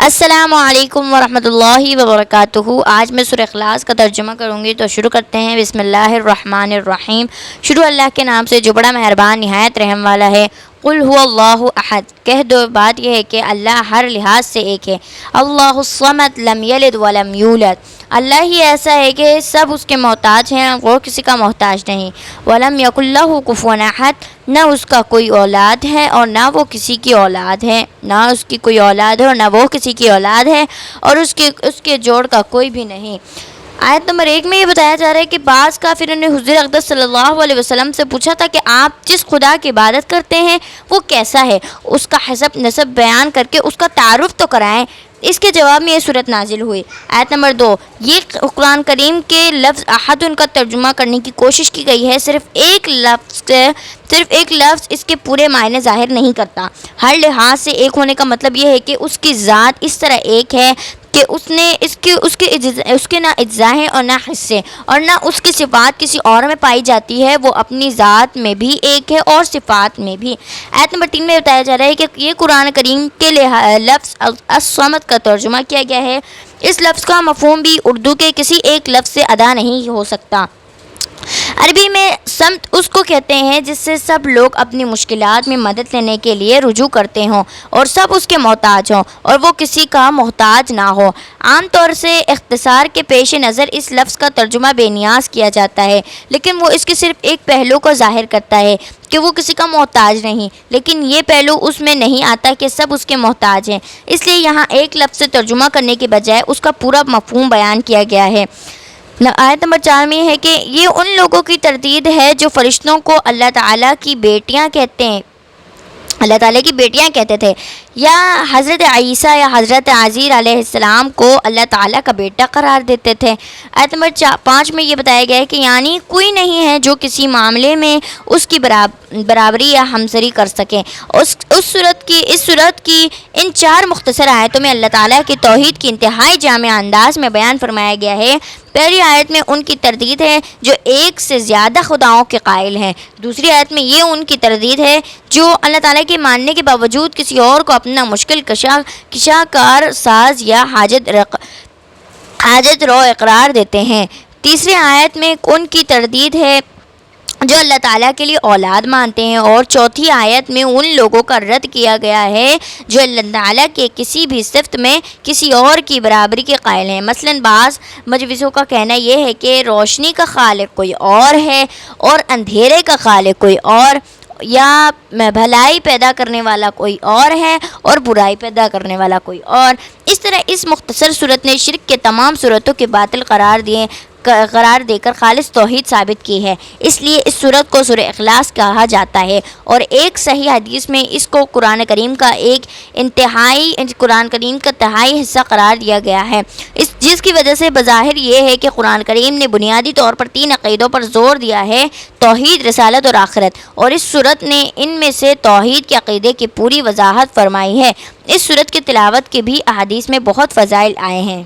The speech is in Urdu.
السلام علیکم ورحمۃ اللہ وبرکاتہ۔ آج میں سورہ اخلاص کا ترجمہ کروں گی، تو شروع کرتے ہیں۔ بسم اللہ الرحمن الرحیم۔ شروع اللہ کے نام سے جو بڑا مہربان نہایت رحم والا ہے۔ قل هو اللہ احد، کہہ دو بات یہ ہے کہ اللہ ہر لحاظ سے ایک ہے۔ اللہ الصمد، لم یلد ولم یولد، اللہ ہی ایسا ہے کہ سب اس کے محتاج ہیں، وہ کسی کا محتاج نہیں۔ ولم یکن لہ کفوا احد، نہ اس کا کوئی اولاد ہے اور نہ وہ کسی کی اولاد ہے، نہ اس کی کوئی اولاد ہے اور نہ وہ کسی کی اولاد ہے، اور اس کے جوڑ کا کوئی بھی نہیں۔ آیت نمبر 1 میں یہ بتایا جا رہا ہے کہ بعض کافروں نے حضور اقدس صلی اللہ علیہ وسلم سے پوچھا تھا کہ آپ جس خدا کی عبادت کرتے ہیں وہ کیسا ہے، اس کا حسب نسب بیان کر کے اس کا تعارف تو کرائیں۔ اس کے جواب میں یہ صورت نازل ہوئی۔ آیت نمبر 2، یہ قرآن کریم کے لفظ احد ان کا ترجمہ کرنے کی کوشش کی گئی ہے۔ صرف ایک لفظ اس کے پورے معنی ظاہر نہیں کرتا۔ ہر لحاظ سے ایک ہونے کا مطلب یہ ہے کہ اس کی ذات اس طرح ایک ہے کہ اس کے نہ اجزاء ہیں اور نہ حصے، اور نہ اس کی صفات کسی اور میں پائی جاتی ہے، وہ اپنی ذات میں بھی ایک ہے اور صفات میں بھی۔ آیت نمبر 3 میں بتایا جا رہا ہے کہ یہ قرآن کریم کے لفظ الصمد کا ترجمہ کیا گیا ہے۔ اس لفظ کا مفہوم بھی اردو کے کسی ایک لفظ سے ادا نہیں ہو سکتا۔ عربی میں سمت اس کو کہتے ہیں جس سے سب لوگ اپنی مشکلات میں مدد لینے کے لیے رجوع کرتے ہوں اور سب اس کے محتاج ہوں اور وہ کسی کا محتاج نہ ہو۔ عام طور سے اختصار کے پیش نظر اس لفظ کا ترجمہ بے نیاز کیا جاتا ہے، لیکن وہ اس کے صرف ایک پہلو کو ظاہر کرتا ہے کہ وہ کسی کا محتاج نہیں، لیکن یہ پہلو اس میں نہیں آتا کہ سب اس کے محتاج ہیں۔ اس لیے یہاں ایک لفظ سے ترجمہ کرنے کے بجائے اس کا پورا مفہوم بیان کیا گیا ہے۔ آیت نمبر 4 میں ہے کہ یہ ان لوگوں کی تردید ہے جو فرشتوں کو اللہ تعالیٰ کی بیٹیاں کہتے تھے، یا حضرت عیسیٰ یا حضرت عزیر علیہ السلام کو اللہ تعالیٰ کا بیٹا قرار دیتے تھے۔ آیت نمبر 5 میں یہ بتایا گیا ہے کہ یعنی کوئی نہیں ہے جو کسی معاملے میں اس کی برابری یا ہمسری کر سکے۔ اس صورت کی ان 4 مختصر آیتوں میں اللہ تعالیٰ کی توحید کی انتہائی جامع انداز میں بیان فرمایا گیا ہے۔ پہلی آیت میں ان کی تردید ہے جو ایک سے زیادہ خداؤں کے قائل ہیں۔ دوسری آیت میں یہ ان کی تردید ہے جو اللہ تعالیٰ کے ماننے کے باوجود کسی اور کو اپنا مشکل کشا کار ساز یا حاجت رو اقرار دیتے ہیں۔ تیسری آیت میں ان کی تردید ہے جو اللہ تعالیٰ کے لیے اولاد مانتے ہیں، اور چوتھی آیت میں ان لوگوں کا رد کیا گیا ہے جو اللہ تعالیٰ کے کسی بھی صفت میں کسی اور کی برابری کے قائل ہیں۔ مثلاً بعض مجوسوں کا کہنا یہ ہے کہ روشنی کا خالق کوئی اور ہے اور اندھیرے کا خالق کوئی اور، یا بھلائی پیدا کرنے والا کوئی اور ہے اور برائی پیدا کرنے والا کوئی اور۔ اس طرح اس مختصر صورت نے شرک کے تمام صورتوں کے باطل قرار دے کر خالص توحید ثابت کی ہے۔ اس لیے اس صورت کو سورہ اخلاص کہا جاتا ہے، اور ایک صحیح حدیث میں اس کو قرآن کریم کا تہائی حصہ قرار دیا گیا ہے، جس کی وجہ سے بظاہر یہ ہے کہ قرآن کریم نے بنیادی طور پر 3 عقیدوں پر زور دیا ہے: توحید، رسالت اور آخرت، اور اس صورت نے ان میں سے توحید کے عقیدے کی پوری وضاحت فرمائی ہے۔ اس صورت کی تلاوت کے بھی احادیث میں بہت فضائل آئے ہیں۔